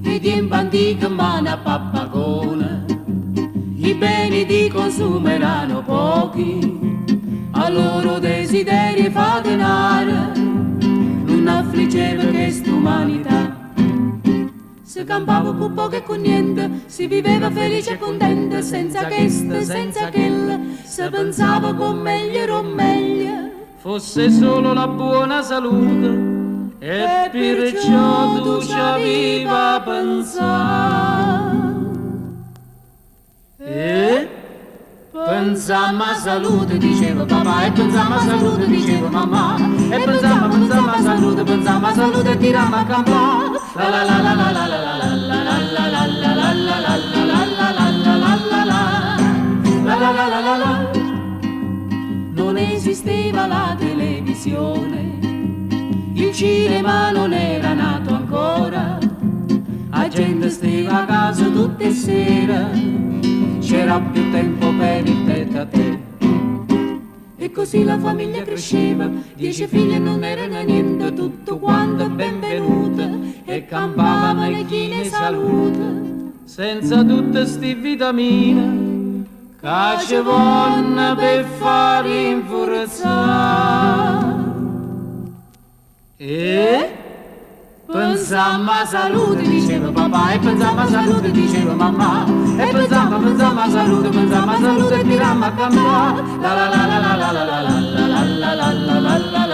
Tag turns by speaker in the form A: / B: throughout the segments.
A: I tempi antichi mano a pappagone, i beni di consumo erano pochi, a loro desideri fa denaro, non affliggeva quest'umanità. Si campava con poco e con niente, si viveva felice e contenta, senza questo, senza quello, si pensava con meglio o meglio
B: fosse solo la buona salute, e perciò tu ci avevi a pensare.
A: E pensammo a salute, diceva papà, e pensammo a salute, diceva mamma, e pensammo a salute, pensammo a salute e tirammo a campare. La la la la la la la la la la la la la la la la la la la la. Non esisteva la televisione, il cinema non era nato ancora, la gente stava a casa tutte le sere, c'era più tempo per il tête a tête. E così la famiglia cresceva, 10 figli non erano niente, tutto quanto benvenuto, e campavano le chine salute,
B: senza tutte sti vitamine che ci vanno per fare infurzare.
A: E pensammo a salute, diceva papà, e pensammo a salute, diceva mamma, e pensammo a salute, pensammo a salute e tirammo a campare. La la la la la la la la la la la la la la la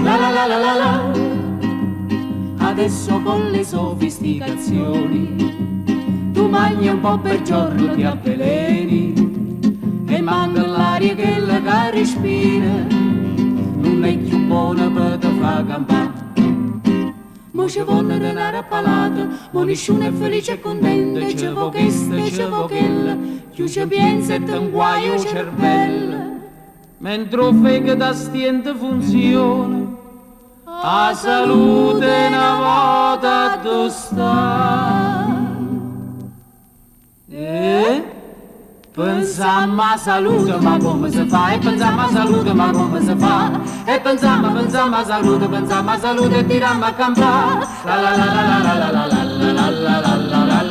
A: la la la la la. Adesso con le sofisticazioni tu mangi un po' per giorno, ti avveleni e manca l'aria che la respira, non è più buona per te fa campare. Mo ci vuole denaro a palato, mo nessuno è felice e contento, e ci vuole questo, e ci vuole quello, più ci pensa e ti guaio il cervello.
B: Mentre il fegato stiente funziona, a salute una volta tu sta.
A: E pensammo a salute, ma come si fa? E pensammo a salute, ma come si fa? E pensammo a salute e tirammo a campare. La la la la la la la la la la la la la la.